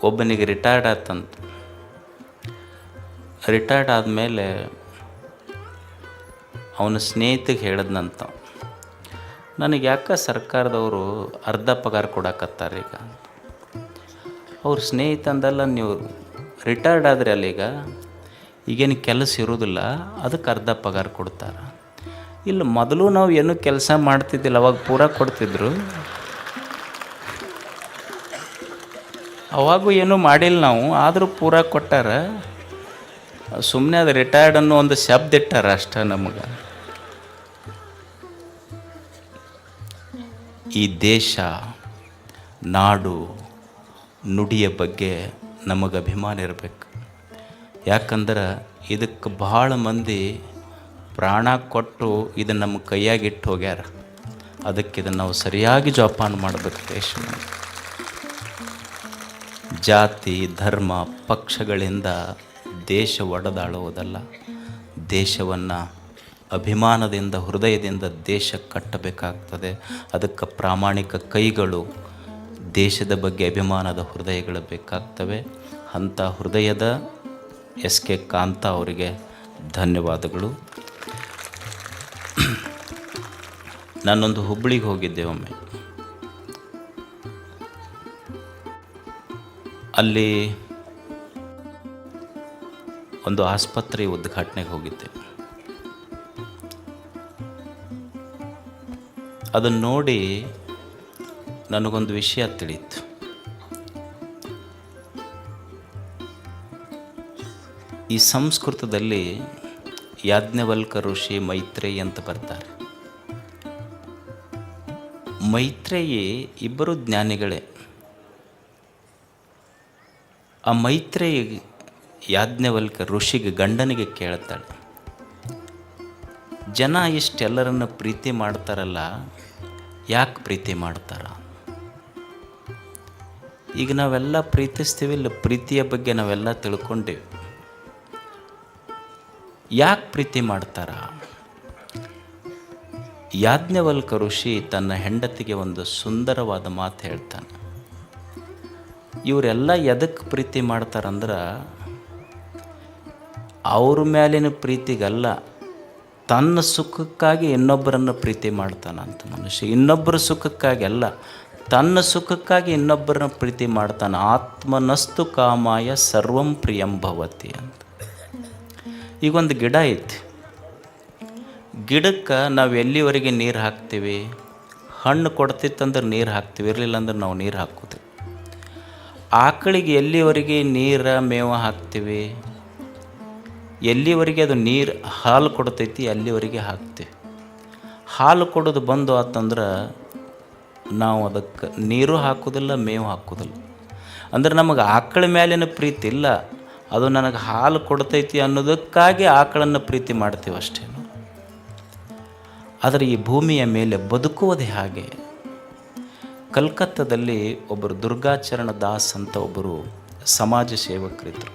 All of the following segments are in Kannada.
ಒಬ್ಬನಿಗೆ ರಿಟೈರ್ಡ್ ಆತಂತ. ರಿಟೈರ್ಡ್ ಆದಮೇಲೆ ಅವನ ಸ್ನೇಹಿತಿಗೆ ಹೇಳಿದ್ನಂತ, ನನಗೆ ಯಾಕೆ ಸರ್ಕಾರದವರು ಅರ್ಧ ಪಗಾರ ಕೊಡಕತ್ತಾರೆ ಈಗ. ಅವ್ರ ಸ್ನೇಹಿತಂದೆಲ್ಲ, ನೀವು ರಿಟೈರ್ಡ್ ಆದ್ರಿ ಅಲ್ಲ, ಈಗೇನು ಕೆಲಸ ಇರೋದಿಲ್ಲ, ಅದಕ್ಕೆ ಅರ್ಧ ಪಗಾರ ಕೊಡ್ತಾರೆ. ಇಲ್ಲ, ಮೊದಲು ನಾವು ಏನೂ ಕೆಲಸ ಮಾಡ್ತಿದ್ದಿಲ್ಲ, ಅವಾಗ ಪೂರ ಕೊಡ್ತಿದ್ರು. ಅವಾಗೂ ಏನೂ ಮಾಡಿಲ್ಲ ನಾವು, ಆದರೂ ಪೂರ ಕೊಟ್ಟಾರ. ಸುಮ್ಮನೆ ಅದು ರಿಟೈರ್ಡ್ ಅನ್ನೋ ಒಂದು ಶಬ್ದ ಇಟ್ಟಾರ ಅಷ್ಟೇ ನಮಗೆ. ಈ ದೇಶ, ನಾಡು, ನುಡಿಯ ಬಗ್ಗೆ ನಮಗೆ ಅಭಿಮಾನ ಇರಬೇಕು. ಯಾಕಂದ್ರೆ ಇದಕ್ಕೆ ಭಾಳ ಮಂದಿ ಪ್ರಾಣ ಕೊಟ್ಟು ಇದನ್ನು ನಮ್ಮ ಕೈಯಾಗಿಟ್ಟು ಹೋಗ್ಯಾರ. ಅದಕ್ಕೆ ಇದನ್ನು ನಾವು ಸರಿಯಾಗಿ ಜೋಪಾನ ಮಾಡಬೇಕು. ದೇಶವನ್ನು ಜಾತಿ, ಧರ್ಮ, ಪಕ್ಷಗಳಿಂದ ದೇಶ ಒಡೆದಾಳುವುದಲ್ಲ. ದೇಶವನ್ನು ಅಭಿಮಾನದಿಂದ, ಹೃದಯದಿಂದ ದೇಶ ಕಟ್ಟಬೇಕಾಗ್ತದೆ. ಅದಕ್ಕೆ ಪ್ರಾಮಾಣಿಕ ಕೈಗಳು, ದೇಶದ ಬಗ್ಗೆ ಅಭಿಮಾನದ ಹೃದಯಗಳು ಬೇಕಾಗ್ತವೆ. ಅಂಥ ಹೃದಯದ ಎಸ್ ಕೆ ಕಾಂತ ಅವರಿಗೆ ಧನ್ಯವಾದಗಳು. ನಾನೊಂದು ಹುಬ್ಬಳ್ಳಿಗೆ ಹೋಗಿದ್ದೆ ಒಮ್ಮೆ. ಅಲ್ಲಿ ಒಂದು ಆಸ್ಪತ್ರೆ ಉದ್ಘಾಟನೆಗೆ ಹೋಗಿದ್ದೆ. ಅದನ್ನು ನೋಡಿ ನನಗೊಂದು ವಿಷಯ ತಿಳಿಯಿತು. ಈ ಸಂಸ್ಕೃತದಲ್ಲಿ ಯಾಜ್ಞವಲ್ಕ ಋಷಿ, ಮೈತ್ರೇಯಿ ಅಂತ ಬರ್ತಾರೆ. ಮೈತ್ರೇಯಿ ಇಬ್ಬರು ಜ್ಞಾನಿಗಳೇ. ಆ ಮೈತ್ರೇಯಿ ಯಾಜ್ಞವಲ್ಕ ಋಷಿಗೆ, ಗಂಡನಿಗೆ ಕೇಳ್ತಾಳೆ, ಜನ ಇಷ್ಟೆಲ್ಲರನ್ನು ಪ್ರೀತಿ ಮಾಡ್ತಾರಲ್ಲ, ಯಾಕೆ ಪ್ರೀತಿ ಮಾಡ್ತಾರ? ಈಗ ನಾವೆಲ್ಲ ಪ್ರೀತಿಸ್ತೀವಿಲ್ಲ, ಪ್ರೀತಿಯ ಬಗ್ಗೆ ನಾವೆಲ್ಲ ತಿಳ್ಕೊಂಡೇವಿ. ಯಾಕೆ ಪ್ರೀತಿ ಮಾಡ್ತಾರ? ಯಾಜ್ಞವಲ್ಕ ಋಷಿ ತನ್ನ ಹೆಂಡತಿಗೆ ಒಂದು ಸುಂದರವಾದ ಮಾತು ಹೇಳ್ತಾನೆ. ಇವರೆಲ್ಲ ಎದಕ್ಕೆ ಪ್ರೀತಿ ಮಾಡ್ತಾರಂದ್ರೆ, ಅವ್ರ ಮೇಲಿನ ಪ್ರೀತಿಗಲ್ಲ, ತನ್ನ ಸುಖಕ್ಕಾಗಿ ಇನ್ನೊಬ್ಬರನ್ನು ಪ್ರೀತಿ ಮಾಡ್ತಾನಂತ ಮನುಷ್ಯ. ಇನ್ನೊಬ್ಬರ ಸುಖಕ್ಕಾಗಿ ಅಲ್ಲ, ತನ್ನ ಸುಖಕ್ಕಾಗಿ ಇನ್ನೊಬ್ಬರನ್ನ ಪ್ರೀತಿ ಮಾಡ್ತಾನೆ. ಆತ್ಮನಸ್ತು ಕಾಮಾಯ ಸರ್ವಂ ಪ್ರಿಯಂ ಭವತಿ ಅಂತ. ಈಗೊಂದು ಗಿಡ ಐತಿ, ಗಿಡಕ್ಕೆ ನಾವು ಎಲ್ಲಿವರೆಗೆ ನೀರು ಹಾಕ್ತೀವಿ? ಹಣ್ಣು ಕೊಡ್ತಿತ್ತಂದ್ರೆ ನೀರು ಹಾಕ್ತೀವಿ, ಇರಲಿಲ್ಲ ಅಂದ್ರೆ ನಾವು ನೀರು ಹಾಕೋದು. ಆಕಳಿಗೆ ಎಲ್ಲಿವರೆಗೆ ನೀರು ಮೇವು ಹಾಕ್ತೀವಿ? ಎಲ್ಲಿವರೆಗೆ ಅದು ನೀರು ಹಾಲು ಕೊಡ್ತೈತಿ ಅಲ್ಲಿವರೆಗೆ ಹಾಕ್ತೀವಿ. ಹಾಲು ಕೊಡೋದು ಬಂದು ಆತಂದ್ರೆ ನಾವು ಅದಕ್ಕೆ ನೀರು ಹಾಕೋದಿಲ್ಲ, ಮೇವು ಹಾಕೋದಿಲ್ಲ. ಅಂದ್ರೆ ನಮಗೆ ಆಕಳ ಮೇಲಿನ ಪ್ರೀತಿ ಇಲ್ಲ, ಅದು ನನಗೆ ಹಾಲು ಕೊಡ್ತೈತಿ ಅನ್ನೋದಕ್ಕಾಗಿ ಆಕಳನ್ನು ಪ್ರೀತಿ ಮಾಡ್ತೀವಿ ಅಷ್ಟೇ. ಆದರೆ ಈ ಭೂಮಿಯ ಮೇಲೆ ಬದುಕುವುದೇ ಹಾಗೆ. ಕಲ್ಕತ್ತಾದಲ್ಲಿ ಒಬ್ಬರು ದುರ್ಗಾಚರಣ ದಾಸ್ ಅಂತ ಒಬ್ಬರು ಸಮಾಜ ಸೇವಕರಿದ್ದರು.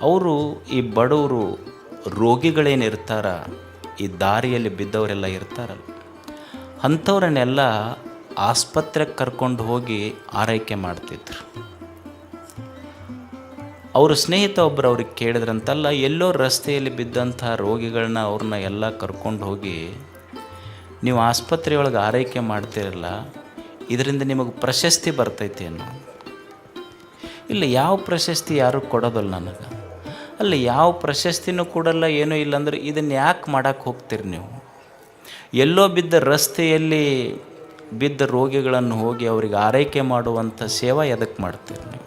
ಅವರು ಈ ಬಡವರು, ರೋಗಿಗಳೇನಿರ್ತಾರ, ಈ ದಾರಿಯಲ್ಲಿ ಬಿದ್ದವರೆಲ್ಲ ಇರ್ತಾರಲ್ಲ, ಅಂಥವ್ರನ್ನೆಲ್ಲ ಆಸ್ಪತ್ರೆಗೆ ಕರ್ಕೊಂಡು ಹೋಗಿ ಆರೈಕೆ ಮಾಡ್ತಿದ್ರು. ಅವ್ರ ಸ್ನೇಹಿತ ಒಬ್ಬರು ಅವ್ರಿಗೆ ಕೇಳಿದ್ರಂತಲ್ಲ, ಎಲ್ಲೋ ರಸ್ತೆಯಲ್ಲಿ ಬಿದ್ದಂಥ ರೋಗಿಗಳನ್ನ ಅವ್ರನ್ನ ಎಲ್ಲ ಕರ್ಕೊಂಡು ಹೋಗಿ ನೀವು ಆಸ್ಪತ್ರೆಯೊಳಗೆ ಆರೈಕೆ ಮಾಡ್ತಿರಲ್ಲ, ಇದರಿಂದ ನಿಮಗೆ ಪ್ರಶಸ್ತಿ ಬರ್ತೈತಿ ಅನ್ನೋ. ಇಲ್ಲ, ಯಾವ ಪ್ರಶಸ್ತಿ ಯಾರೂ ಕೊಡೋದಲ್ಲ ನನಗೆ. ಅಲ್ಲ, ಯಾವ ಪ್ರಶಸ್ತಿನೂ ಕೊಡಲ್ಲ, ಏನೂ ಇಲ್ಲಾಂದ್ರೆ ಇದನ್ನು ಯಾಕೆ ಮಾಡೋಕ್ಕೆ ಹೋಗ್ತೀರಿ ನೀವು? ಎಲ್ಲೋ ಬಿದ್ದ ರಸ್ತೆಯಲ್ಲಿ ಬಿದ್ದ ರೋಗಿಗಳನ್ನು ಹೋಗಿ ಅವ್ರಿಗೆ ಆರೈಕೆ ಮಾಡುವಂಥ ಸೇವಾ ಎದಕ್ಕೆ ಮಾಡ್ತೀರಿ ನೀವು?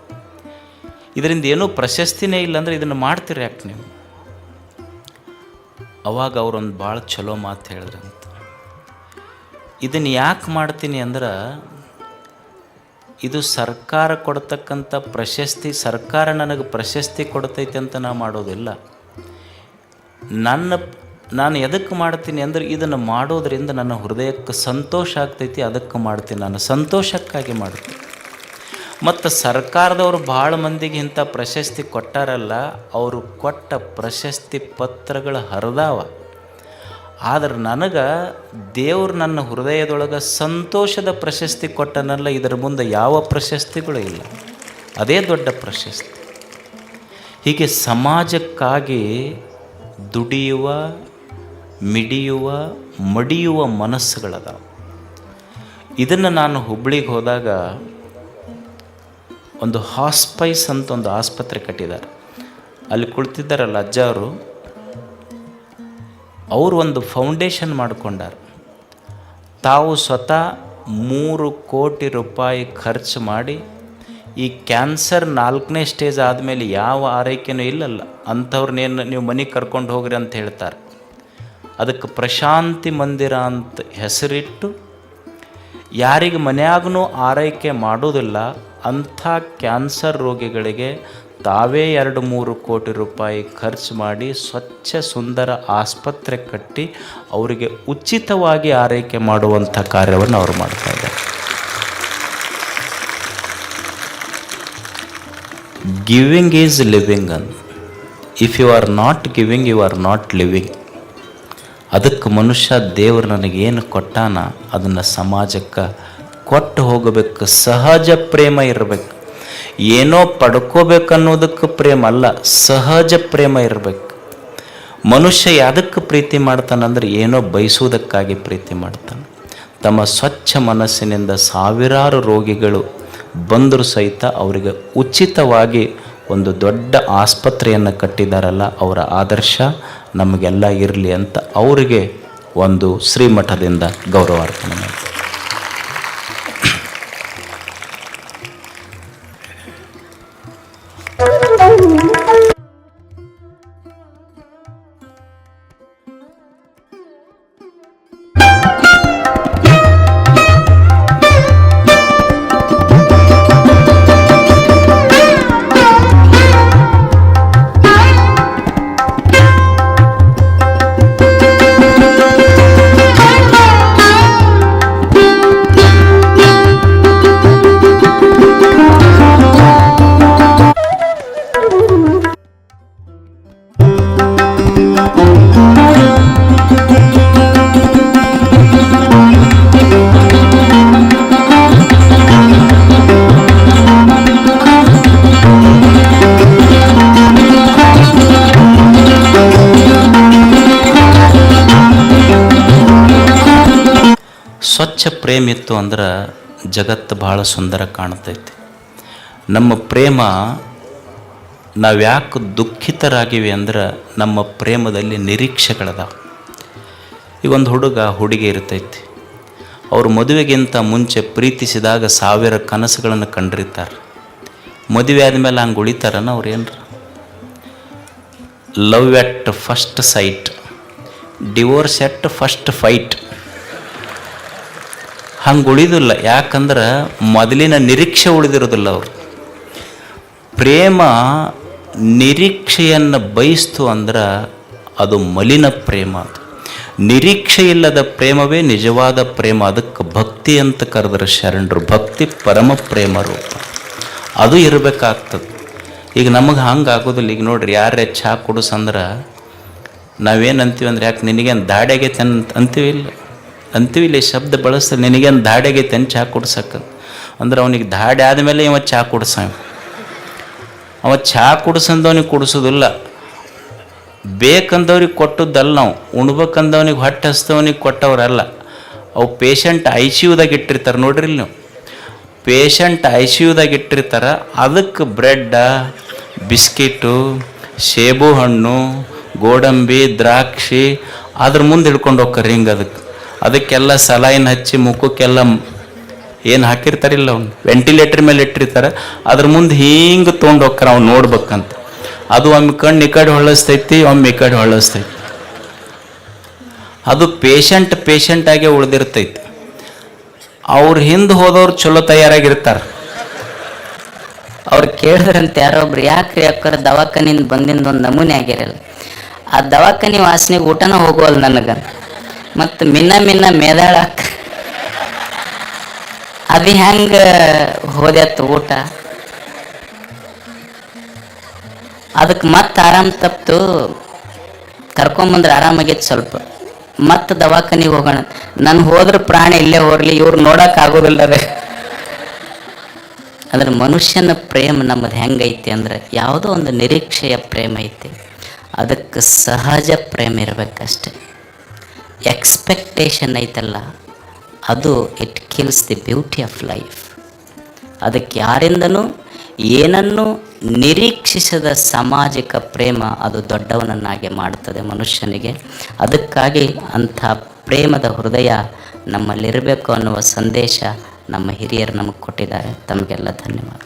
ಇದರಿಂದ ಏನೂ ಪ್ರಶಸ್ತಿನೇ ಇಲ್ಲಾಂದ್ರೆ ಇದನ್ನು ಮಾಡ್ತೀರಿ ಯಾಕೆ ನೀವು? ಅವಾಗ ಅವರೊಂದು ಭಾಳ ಚಲೋ ಮಾತು ಹೇಳಿದ್ರಂತ. ಇದನ್ನು ಯಾಕೆ ಮಾಡ್ತೀನಿ ಅಂದ್ರೆ, ಇದು ಸರ್ಕಾರ ಕೊಡ್ತಕ್ಕಂಥ ಪ್ರಶಸ್ತಿ, ಸರ್ಕಾರ ನನಗೆ ಪ್ರಶಸ್ತಿ ಕೊಡ್ತೈತೆ ಅಂತ ನಾ ಮಾಡೋದಿಲ್ಲ. ನಾನು ಎದಕ್ಕೆ ಮಾಡ್ತೀನಿ ಅಂದರೆ, ಇದನ್ನು ಮಾಡೋದರಿಂದ ನನ್ನ ಹೃದಯಕ್ಕೆ ಸಂತೋಷ ಆಗ್ತೈತಿ, ಅದಕ್ಕೆ ಮಾಡ್ತೀನಿ. ನಾನು ಸಂತೋಷಕ್ಕಾಗಿ ಮಾಡ್ತೀನಿ. ಮತ್ತು ಸರ್ಕಾರದವರು ಭಾಳ ಮಂದಿಗೆ ಇಂಥ ಪ್ರಶಸ್ತಿ ಕೊಟ್ಟಾರಲ್ಲ, ಅವರು ಕೊಟ್ಟ ಪ್ರಶಸ್ತಿ ಪತ್ರಗಳ ಹರಿದಾವ. ಆದರೆ ನನಗೆ ದೇವರು ನನ್ನ ಹೃದಯದೊಳಗೆ ಸಂತೋಷದ ಪ್ರಶಸ್ತಿ ಕೊಟ್ಟನಲ್ಲ, ಇದರ ಮುಂದೆ ಯಾವ ಪ್ರಶಸ್ತಿಗಳು ಇಲ್ಲ. ಅದೇ ದೊಡ್ಡ ಪ್ರಶಸ್ತಿ. ಹೀಗೆ ಸಮಾಜಕ್ಕಾಗಿ ದುಡಿಯುವ, ಮಿಡಿಯುವ, ಮಡಿಯುವ ಮನಸ್ಸುಗಳದಾವ. ಇದನ್ನು ನಾನು ಹುಬ್ಳಿಗೆ ಹೋದಾಗ ಒಂದು ಹಾಸ್ಪೈಸ್ ಅಂತ ಒಂದು ಆಸ್ಪತ್ರೆ ಕಟ್ಟಿದ್ದಾರೆ. ಅಲ್ಲಿ ಕುಳಿತಿದ್ದಾರಲ್ಲ ಅಜ್ಜ ಅವರು ಒಂದು ಫೌಂಡೇಶನ್ ಮಾಡಿಕೊಂಡಾರ. ತಾವು ಸ್ವತಃ 3 ಕೋಟಿ ರೂಪಾಯಿ ಖರ್ಚು ಮಾಡಿ ಈ ಕ್ಯಾನ್ಸರ್ 4ನೇ ಸ್ಟೇಜ್ ಆದಮೇಲೆ ಯಾವ ಆರೈಕೆನೂ ಇಲ್ಲಲ್ಲ ಅಂಥವ್ರನ್ನೇನು ನೀವು ಮನೆಗೆ ಕರ್ಕೊಂಡು ಹೋಗ್ರಿ ಅಂತ ಹೇಳ್ತಾರೆ. ಅದಕ್ಕೆ ಪ್ರಶಾಂತಿ ಮಂದಿರ ಅಂತ ಹೆಸರಿಟ್ಟು ಯಾರಿಗೆ ಮನೆಯಾಗೂ ಆರೈಕೆ ಮಾಡೋದಿಲ್ಲ ಅಂಥ ಕ್ಯಾನ್ಸರ್ ರೋಗಿಗಳಿಗೆ ತಾವೇ 2-3 ಕೋಟಿ ರೂಪಾಯಿ ಖರ್ಚು ಮಾಡಿ ಸ್ವಚ್ಛ ಸುಂದರ ಆಸ್ಪತ್ರೆ ಕಟ್ಟಿ ಅವರಿಗೆ ಉಚಿತವಾಗಿ ಆರೈಕೆ ಮಾಡುವಂಥ ಕಾರ್ಯವನ್ನು ಅವರು ಮಾಡ್ತಾಯಿದ್ದಾರೆ. ಗಿವಿಂಗ್ ಈಸ್ ಲಿವಿಂಗ್ ಅಂತ. If you are not giving you are not living. ಅದಕ್ಕೆ ಮನುಷ್ಯ ದೇವರು ನನಗೇನು ಕೊಟ್ಟಾನ ಅದನ್ನು ಸಮಾಜಕ್ಕೆ ಕೊಟ್ಟು ಹೋಗಬೇಕು. ಸಹಜ ಪ್ರೇಮ ಇರಬೇಕು. ಏನೋ ಪಡ್ಕೋಬೇಕನ್ನೋದಕ್ಕೆ ಪ್ರೇಮ ಅಲ್ಲ, ಸಹಜ ಪ್ರೇಮ ಇರಬೇಕು. ಮನುಷ್ಯ ಯಾವುದಕ್ಕೆ ಪ್ರೀತಿ ಮಾಡ್ತಾನಂದ್ರೆ ಏನೋ ಬಯಸುವುದಕ್ಕಾಗಿ ಪ್ರೀತಿ ಮಾಡ್ತಾನೆ. ತಮ್ಮ ಸ್ವಚ್ಛ ಮನಸ್ಸಿನಿಂದ ಸಾವಿರಾರು ರೋಗಿಗಳು ಬಂದರೂ ಸಹಿತ ಅವರಿಗೆ ಉಚಿತವಾಗಿ ಒಂದು ದೊಡ್ಡ ಆಸ್ಪತ್ರೆಯನ್ನು ಕಟ್ಟಿದಾರಲ್ಲ, ಅವರ ಆದರ್ಶ ನಮಗೆಲ್ಲ ಇರಲಿ ಅಂತ ಅವರಿಗೆ ಒಂದು ಶ್ರೀಮಠದಿಂದ ಗೌರವಾರ್ಪಣೆ ಮಾಡಿ. ಸ್ವಚ್ಛ ಪ್ರೇಮ ಇತ್ತು ಅಂದ್ರೆ ಜಗತ್ತು ಭಾಳ ಸುಂದರ ಕಾಣ್ತೈತಿ. ನಮ್ಮ ಪ್ರೇಮ ನಾವು ಯಾಕೆ ದುಃಖಿತರಾಗಿವೆ ಅಂದ್ರೆ ನಮ್ಮ ಪ್ರೇಮದಲ್ಲಿ ನಿರೀಕ್ಷೆಗಳದಾವ. ಈಗ ಒಂದು ಹುಡುಗಿ ಇರ್ತೈತಿ. ಅವರು ಮದುವೆಗಿಂತ ಮುಂಚೆ ಪ್ರೀತಿಸಿದಾಗ 1000 ಕನಸುಗಳನ್ನು ಕಂಡಿರ್ತಾರೆ. ಮದುವೆ ಆದಮೇಲೆ ಹಂಗೆ ಉಳಿತಾರನ ಅವ್ರು ಏನ್ರ? Love at first sight, divorce at first fight. ಹಂಗೆ ಉಳಿದಿಲ್ಲ. ಯಾಕಂದ್ರೆ ಮೊದಲಿನ ನಿರೀಕ್ಷೆ ಉಳಿದಿರೋದಿಲ್ಲ ಅವರು. ಪ್ರೇಮ ನಿರೀಕ್ಷೆಯನ್ನು ಬಯಸ್ತು ಅಂದ್ರೆ ಅದು ಮಲಿನ ಪ್ರೇಮ. ಅದು ನಿರೀಕ್ಷೆ ಇಲ್ಲದ ಪ್ರೇಮವೇ ನಿಜವಾದ ಪ್ರೇಮ. ಅದಕ್ಕೆ ಭಕ್ತಿ ಅಂತ ಕರೆದ್ರೆ ಶರಣರು. ಭಕ್ತಿ ಪರಮ ಪ್ರೇಮ ರೂಪ. ಅದು ಇರಬೇಕಾಗ್ತದೆ. ಈಗ ನಮಗೆ ಹಂಗೆ ಆಗೋದಿಲ್ಲ. ಈಗ ನೋಡ್ರಿ, ಯಾರೇ ಚಹಾ ಕುಡಿಸಂದ್ರೆ ನಾವೇನು ಅಂತೀವಿ ಅಂದ್ರೆ, ಯಾಕೆ ನಿನಗೇನು ದಾಡ್ಯಾಗೈತೆ ಅಂತೀವಿ ಇಲ್ಲ ಈ ಶಬ್ದ ಬಳಸ್ತಾರೆ. ನಿನಗೇನು ದಾಡ್ಯಾಗೈತೆ ಚಹಾ ಕುಡ್ಸಕ್ಕೆ ಅಂದ್ರೆ ಅವನಿಗೆ ದಾಡಿ ಆದಮೇಲೆ ಇವ ಚಹಾ ಅವ ಚಹಾ ಕುಡಿಸಂದವನಿಗೆ ಕುಡಿಸೋದಿಲ್ಲ. ಬೇಕಂದವ್ರಿಗೆ ಕೊಟ್ಟದ್ದಲ್ಲ. ನಾವು ಉಣ್ಬೇಕಂದವನಿಗೆ ಹೊಟ್ಟೆ ಹಸ್ತವನಿಗೆ ಕೊಟ್ಟವ್ರಲ್ಲ. ಅವು ಪೇಷಂಟ್ ICUದಾಗ ಇಟ್ಟಿರ್ತಾರೆ ನೋಡ್ರಿ. ನೀವು ಪೇಷಂಟ್ ICUದಾಗ ಇಟ್ಟಿರ್ತಾರೆ. ಅದಕ್ಕೆ ಬ್ರೆಡ್ಡ, ಬಿಸ್ಕಿಟು, ಸೇಬು ಹಣ್ಣು, ಗೋಡಂಬಿ, ದ್ರಾಕ್ಷಿ ಅದ್ರ ಮುಂದೆ ಹಿಡ್ಕೊಂಡು ಹೋಗ್ತಾರೆ. ಹಿಂಗೆ ಅದಕ್ಕೆಲ್ಲ ಸಲೈನ್ ಹಚ್ಚಿ ಮುಖಕ್ಕೆಲ್ಲ ಏನು ಹಾಕಿರ್ತಾರಿಲ್ಲ, ಅವ್ನು ವೆಂಟಿಲೇಟರ್ ಮೇಲೆ ಇಟ್ಟಿರ್ತಾರೆ. ಅದ್ರ ಮುಂದೆ ಹಿಂಗೆ ತೊಗೊಂಡು ಹೋಗ್ತಾರೆ ಅವ್ನು ನೋಡ್ಬೇಕಂತ. ಅದು ಒಮ್ಮೆ ಕಣ್ಣು ಈ ಕಡೆ ಹೊಳಸ್ತೈತಿ, ಒಮ್ಮೆ ಈ ಕಡೆ ಹೊಳಸ್ತೈತಿ. ಅದು ಪೇಷಂಟಾಗೆ ಉಳಿದಿರ್ತೈತಿ. ಅವ್ರ ಹಿಂದೆ ಹೋದವ್ರು ಚಲೋ ತಯಾರಾಗಿರ್ತಾರೆ. ಅವ್ರು ಕೇಳಿದ್ರಂತ ಯಾರೊಬ್ರು, ಯಾಕ್ರಿ ಅಕ್ಕರ ದವಾಖಾನಿಂದ ಬಂದಿಂದ ಒಂದು ನಮೂನೆ ಆಗಿರಲ್ಲ, ಆ ದವಾಖಾನಿ ವಾಸನೆಗೆ ಊಟನ ಹೋಗೋಲ್ಲ ನನಗೆ, ಮತ್ತು ಮಿನ್ನ ಮೇದಾಳಕ್ಕ ಅದು ಹೆಂಗೆ ಹೋದ್ಯತ್ತು ಊಟ. ಅದಕ್ಕೆ ಮತ್ತೆ ಆರಾಮ್ ತಪ್ಪಿತು. ಕರ್ಕೊಂಬಂದ್ರೆ ಆರಾಮಾಗೈತೆ ಸ್ವಲ್ಪ. ಮತ್ತೆ ದವಾಖಾನಿಗೆ ಹೋಗೋಣ. ನಾನು ಹೋದ್ರೆ ಪ್ರಾಣ ಇಲ್ಲೇ ಹೋಗ್ಲಿ, ಇವ್ರು ನೋಡೋಕೆ ಆಗೋದಿಲ್ಲ ರೀ. ಅಂದ್ರೆ ಮನುಷ್ಯನ ಪ್ರೇಮ ನಮ್ಮದು ಹೆಂಗೈತಿ ಅಂದ್ರೆ ಯಾವುದೋ ಒಂದು ನಿರೀಕ್ಷೆಯ ಪ್ರೇಮ ಐತಿ, ಅದಕ್ಕೆ ಸಹಜ ಪ್ರೇಮ ಇರಬೇಕಷ್ಟೆ. ಎಕ್ಸ್ಪೆಕ್ಟೇಷನ್ ಐತಲ್ಲ, ಅದು it kills the beauty of life. ಅದಕ್ಕೆ ಯಾರಿಂದನೂ ಏನನ್ನು ನಿರೀಕ್ಷಿಸದ ಸಾಮಾಜಿಕ ಪ್ರೇಮ ಅದು ದೊಡ್ಡವನನ್ನಾಗಿ ಮಾಡ್ತದೆ ಮನುಷ್ಯನಿಗೆ. ಅದಕ್ಕಾಗಿ ಅಂಥ ಪ್ರೇಮದ ಹೃದಯ ನಮ್ಮಲ್ಲಿರಬೇಕು ಅನ್ನುವ ಸಂದೇಶ ನಮ್ಮ ಹಿರಿಯರು ನಮಗೆ ಕೊಟ್ಟಿದ್ದಾರೆ. ತಮಗೆಲ್ಲ ಧನ್ಯವಾದ.